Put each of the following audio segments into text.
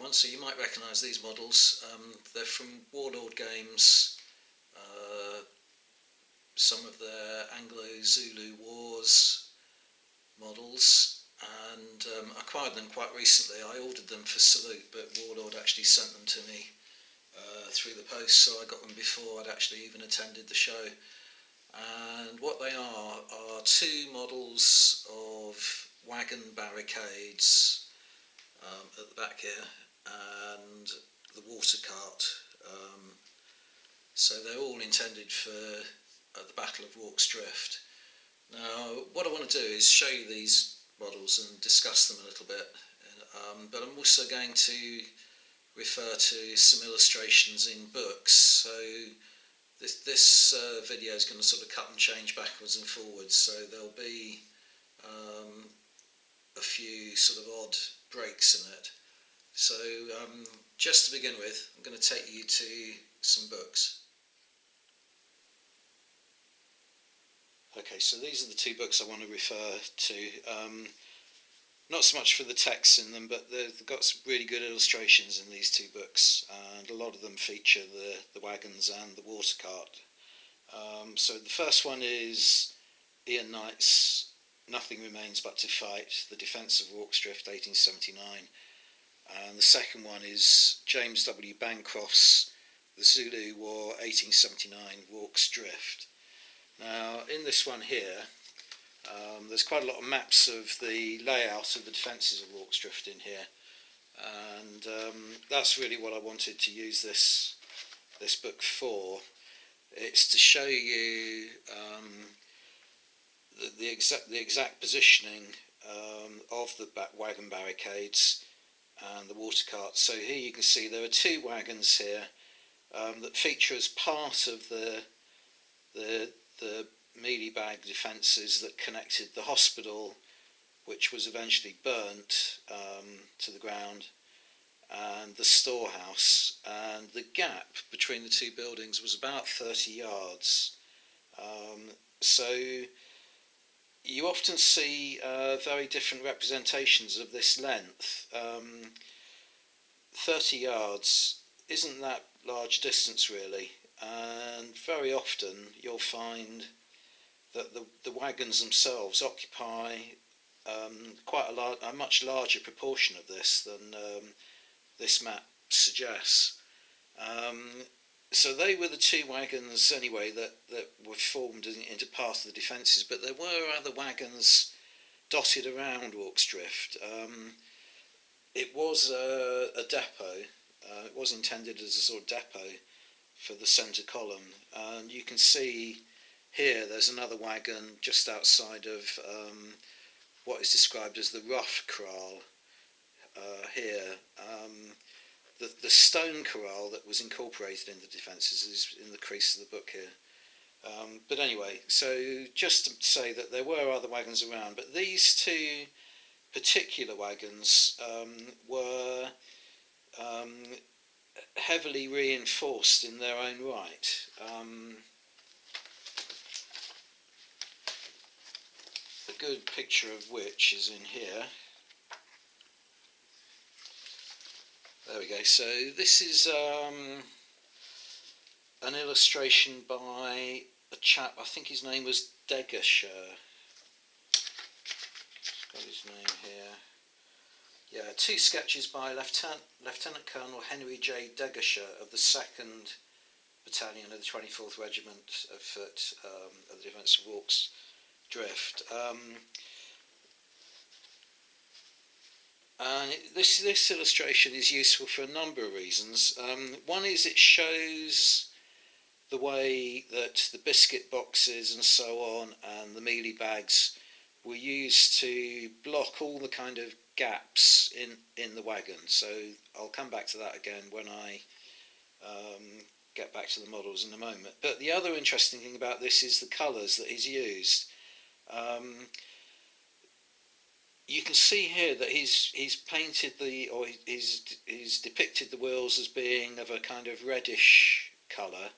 one, so you might recognise these models. They're from Warlord Games, some of their Anglo Zulu Wars models, and I acquired them quite recently. I ordered them for Salute, but Warlord actually sent them to me through the post, so I got them before I'd actually even attended the show. And what they are two models of Wagon barricades at the back here, and the water cart. So they're all intended for the Battle of Rorke's Drift. Now, what I want to do is show you these models and discuss them a little bit, but I'm also going to refer to some illustrations in books. So this video is going to sort of cut and change backwards and forwards, so there'll be a few sort of odd breaks in it. So just to begin with, I'm going to take you to some books. Okay, so these are the two books I want to refer to. Not so much for the texts in them, but they've got some really good illustrations in these two books, and a lot of them feature the wagons and the water cart. So the first one is Ian Knight's Nothing Remains But to Fight, The Defence of Rorke's Drift, 1879. And the second one is James W. Bancroft's The Zulu War, 1879, Rorke's Drift. Now, in this one here, there's quite a lot of maps of the layout of the defences of Rorke's Drift in here, and that's really what I wanted to use this book for. It's to show you the exact positioning of the wagon barricades and the water cart. So here you can see there are two wagons here that feature as part of the mealie bag defences that connected the hospital, which was eventually burnt to the ground, and the storehouse, and the gap between the two buildings was about 30 yards. So you often see very different representations of this length. 30 yards isn't that large distance really, and very often you'll find that the wagons themselves occupy quite a much larger proportion of this than this map suggests. So they were the two wagons anyway that were formed into part of the defences, but there were other wagons dotted around Rorke's Drift. It was a depot. It was intended as a sort of depot for the centre column, and you can see here there's another wagon just outside of what is described as the rough kraal here. The stone corral that was incorporated in the defences is in the crease of the book here. But anyway, so just to say that there were other wagons around, but these two particular wagons were heavily reinforced in their own right. A good picture of which is in here. There we go. So this is an illustration by a chap, I think his name was Degasher. Got his name here. Yeah, two sketches by Lieutenant Colonel Henry J. Degasher of the 2nd Battalion of the 24th Regiment of Foot of the Defence of Rorke's Drift. And this illustration is useful for a number of reasons. One is it shows the way that the biscuit boxes and so on and the mealie bags were used to block all the kind of gaps in the wagon. So I'll come back to that again when I get back to the models in a moment. But the other interesting thing about this is the colours that he's used. You can see here that he's painted he's depicted the wheels as being of a kind of reddish colour,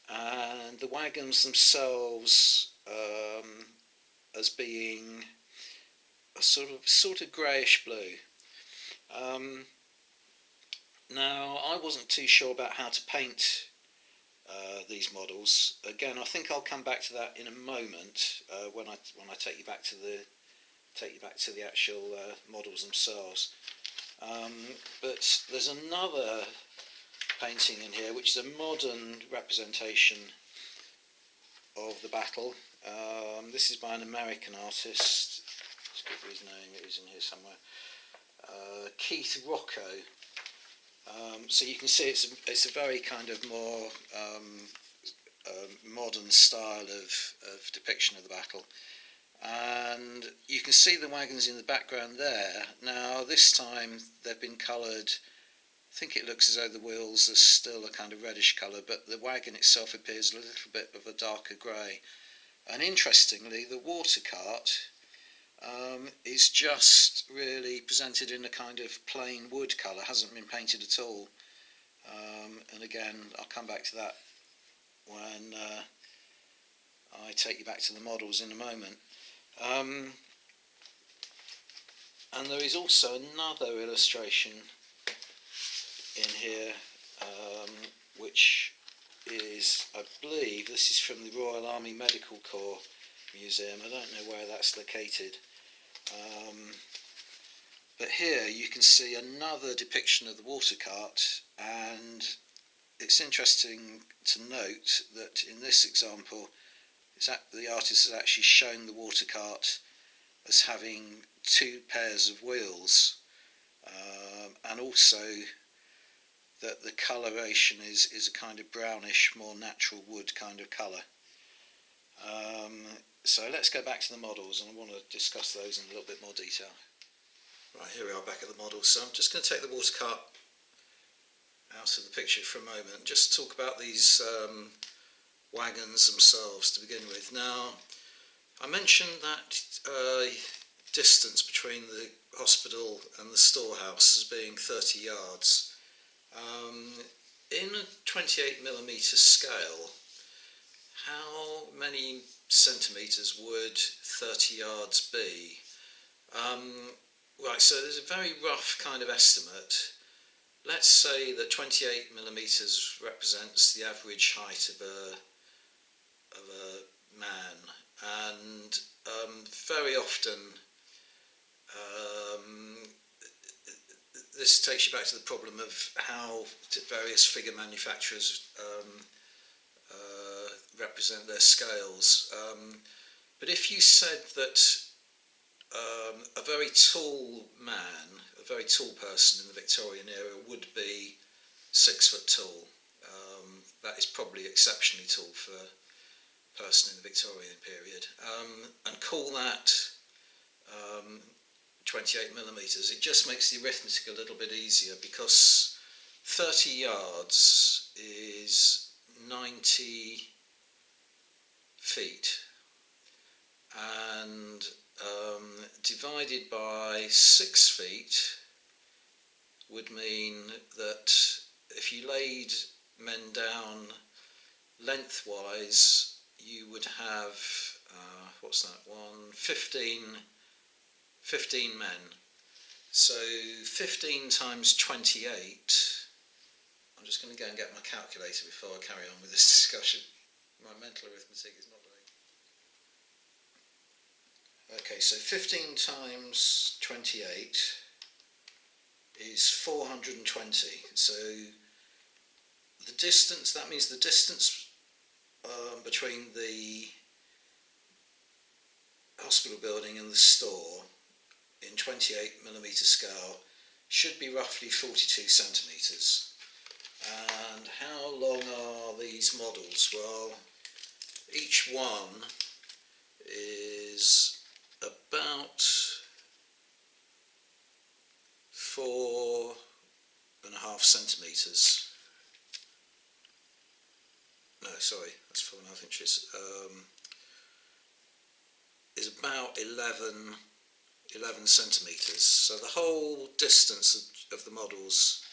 and the wagons themselves as being a sort of greyish blue. Now, I wasn't too sure about how to paint these models. Again, I think I'll come back to that in a moment when I take you back to the actual models themselves. But there's another painting in here which is a modern representation of the battle. This is by an American artist. Let's give you his name. It is in here somewhere. Keith Rocco. So you can see it's a very kind of more modern style of depiction of the battle, and you can see the wagons in the background there. Now this time they've been coloured. I think it looks as though the wheels are still a kind of reddish colour, but the wagon itself appears a little bit of a darker grey. And interestingly, the water cart is just really presented in a kind of plain wood colour, hasn't been painted at all. And again, I'll come back to that when I take you back to the models in a moment. And there is also another illustration in here, which is, I believe, this is from the Royal Army Medical Corps Museum. I don't know where that's located. But here you can see another depiction of the water cart, and it's interesting to note that in this example the artist has actually shown the water cart as having two pairs of wheels, and also that the coloration is a kind of brownish, more natural wood kind of colour. So let's go back to the models, and I want to discuss those in a little bit more detail. Right, here we are back at the models. So I'm just going to take the water cart out of the picture for a moment, just talk about these wagons themselves to begin with. Now, I mentioned that distance between the hospital and the storehouse as being 30 yards. In a 28mm scale, how many centimetres would 30 yards be? Right, so there's a very rough kind of estimate. Let's say that 28mm represents the average height of a man, and very often this takes you back to the problem of how various figure manufacturers represent their scales. But if you said that a very tall man, a very tall person in the Victorian era would be 6 foot tall, that is probably exceptionally tall for a person in the Victorian period, and call that 28mm, it just makes the arithmetic a little bit easier, because 30 yards is 90 feet, and divided by 6 feet would mean that if you laid men down lengthwise, you would have, 15 men. So 15 times 28, I'm just going to go and get my calculator before I carry on with this discussion. My mental arithmetic is not very... Okay, so 15 times 28 is 420. So the distance, that means the distance between the hospital building and the store in 28mm scale should be roughly 42 centimetres. And how long are these models? Well, each one is about 4.5 centimetres. No, sorry, that's 4.5 inches. Is about 11 centimetres. So the whole distance of the models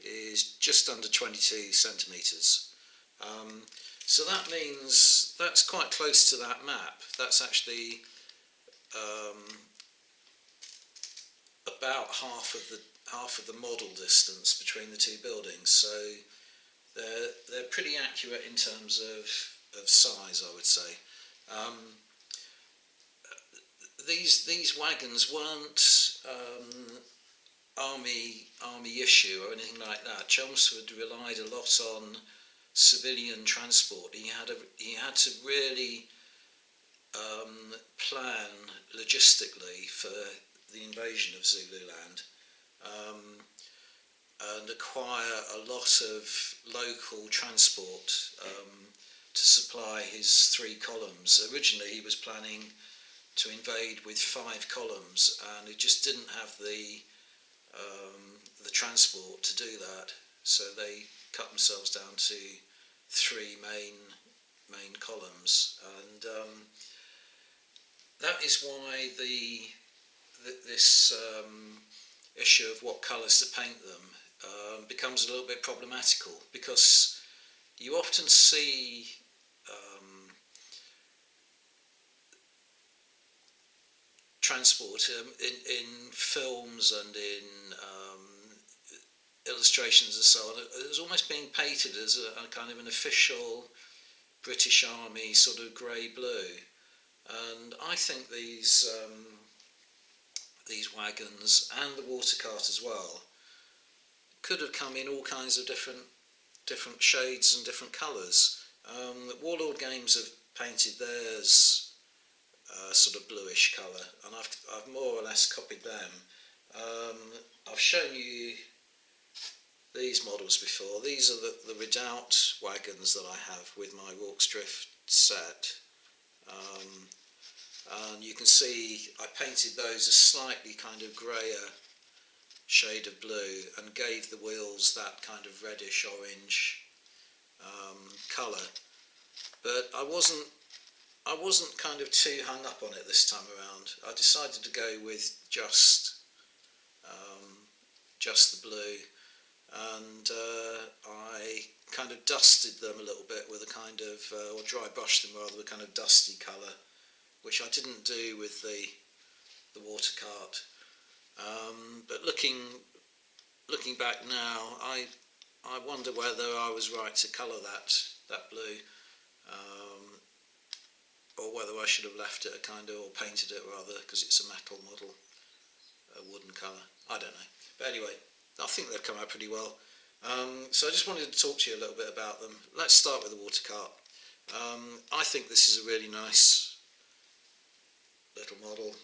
is just under 22 centimetres. So that means that's quite close to that map. That's actually about half of half of the model distance between the two buildings, so they're pretty accurate in terms of size, I would say. Um, these wagons weren't army issue or anything like that. Chelmsford relied a lot on civilian transport. He had to really plan logistically for the invasion of Zululand, and acquire a lot of local transport to supply his 3 columns. Originally he was planning to invade with 5 columns, and he just didn't have the transport to do that, so they cut themselves down to 3 main columns, and that is why this issue of what colours to paint them becomes a little bit problematical, because you often see transport in films and in illustrations and so on. It was almost being painted as a kind of an official British Army sort of grey-blue, and I think these wagons and the water cart as well could have come in all kinds of different shades and different colours. Warlord Games have painted theirs sort of bluish colour, and I've more or less copied them. I've shown you these models before. These are the Redoubt wagons that I have with my Rorke's Drift set, and you can see I painted those a slightly kind of greyer shade of blue and gave the wheels that kind of reddish orange colour, but I wasn't kind of too hung up on it this time around. I decided to go with just the blue, and I kind of dusted them a little bit with a kind of, or dry brushed them rather, with a kind of dusty colour, which I didn't do with the water cart. But looking back now, I wonder whether I was right to colour that blue, or whether I should have left it a kind of, or painted it rather, because it's a metal model, a wooden colour. I don't know. But anyway, I think they've come out pretty well. So I just wanted to talk to you a little bit about them. Let's start with the water cart. I think this is a really nice little model.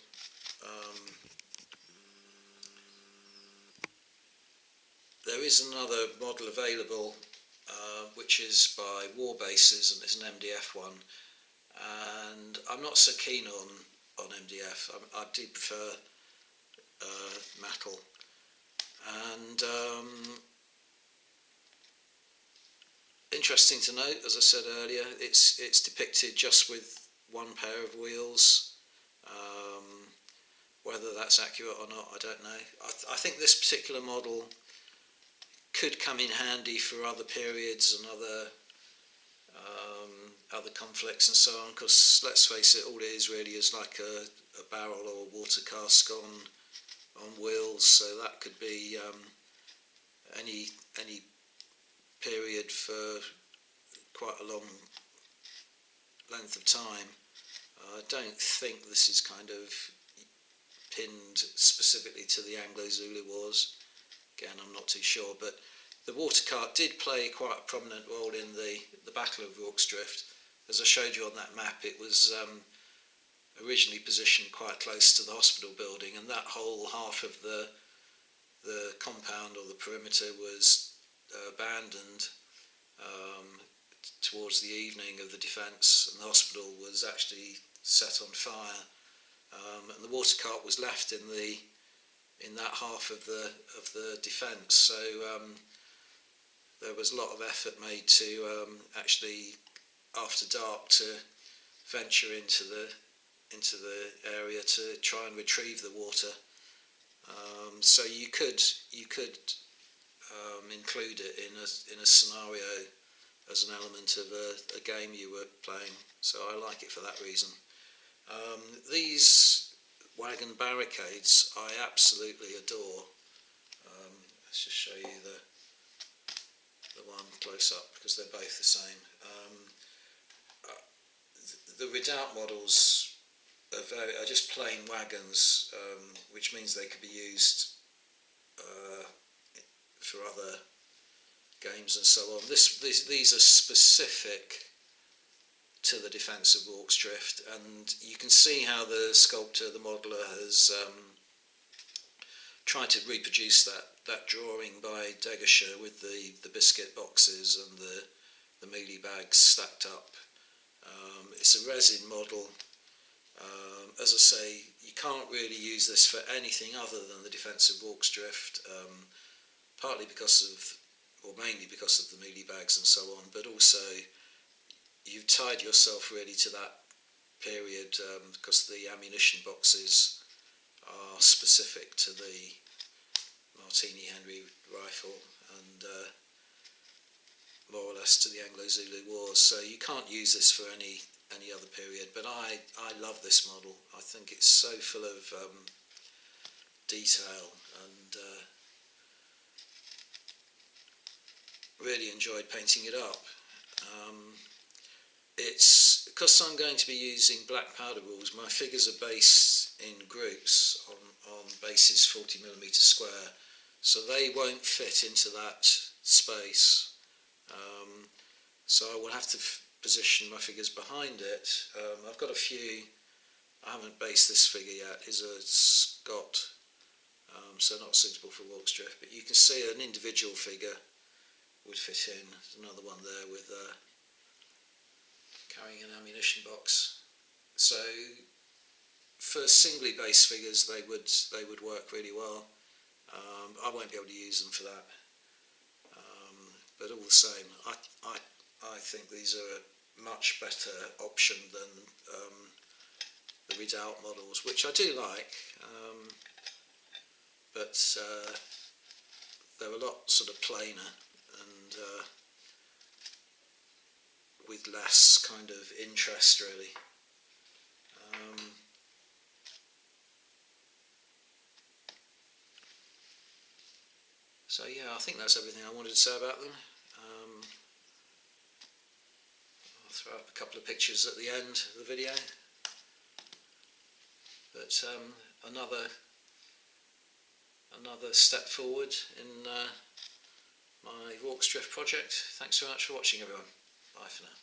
There is another model available, which is by War Bases, and it's an MDF one, and I'm not so keen on MDF. I do prefer metal, and interesting to note, as I said earlier, it's depicted just with 1 pair of wheels. Whether that's accurate or not, I don't know. I think this particular model could come in handy for other periods and other conflicts and so on, because let's face it, all it is really is like a barrel or a water cask on wheels, so that could be any period for quite a long length of time. I don't think this is kind of pinned specifically to the Anglo Zulu Wars. Again, I'm not too sure, but the water cart did play quite a prominent role in the Battle of Rorke's Drift. As I showed you on that map, it was originally positioned quite close to the hospital building, and that whole half of the compound or the perimeter was abandoned towards the evening of the defence, and the hospital was actually set on fire, and the water cart was left in that half of the defence. So there was a lot of effort made to actually, after dark, to venture into the area to try and retrieve the water. So you could include it in a scenario as an element of a game you were playing. So I like it for that reason. These wagon barricades I absolutely adore. let's just show you the one close up because they're both the same. The Redoubt models are just plain wagons, which means they could be used for other games and so on. These are specific to the defence of Rorke's Drift, and you can see how the sculptor, the modeller, has tried to reproduce that drawing by Degasher with the biscuit boxes and the mealie bags stacked up. It's a resin model. As I say, you can't really use this for anything other than the defence of Rorke's Drift, partly because of, or mainly because of the mealie bags and so on, but also you've tied yourself really to that period because the ammunition boxes are specific to the Martini Henry rifle and more or less to the Anglo Zulu Wars, so you can't use this for any other period. But I love this model. I think it's so full of detail, and really enjoyed painting it up. It's because I'm going to be using black powder rules. My figures are based in groups on bases 40mm square, so they won't fit into that space. So I will have to position my figures behind it. I've got a few. I haven't based this figure yet. Is a Scott, so not suitable for Rorke's Drift. But you can see an individual figure would fit in. There's another one there with carrying an ammunition box. So for singly based figures, they would work really well. I won't be able to use them for that. But all the same, I think these are a much better option than the Redoubt models, which I do like, but they're a lot sort of plainer and with less kind of interest, really. So yeah, I think that's everything I wanted to say about them. I'll throw up a couple of pictures at the end of the video. But another step forward in my Rorke's Drift project. Thanks very much for watching, everyone. Bye for now.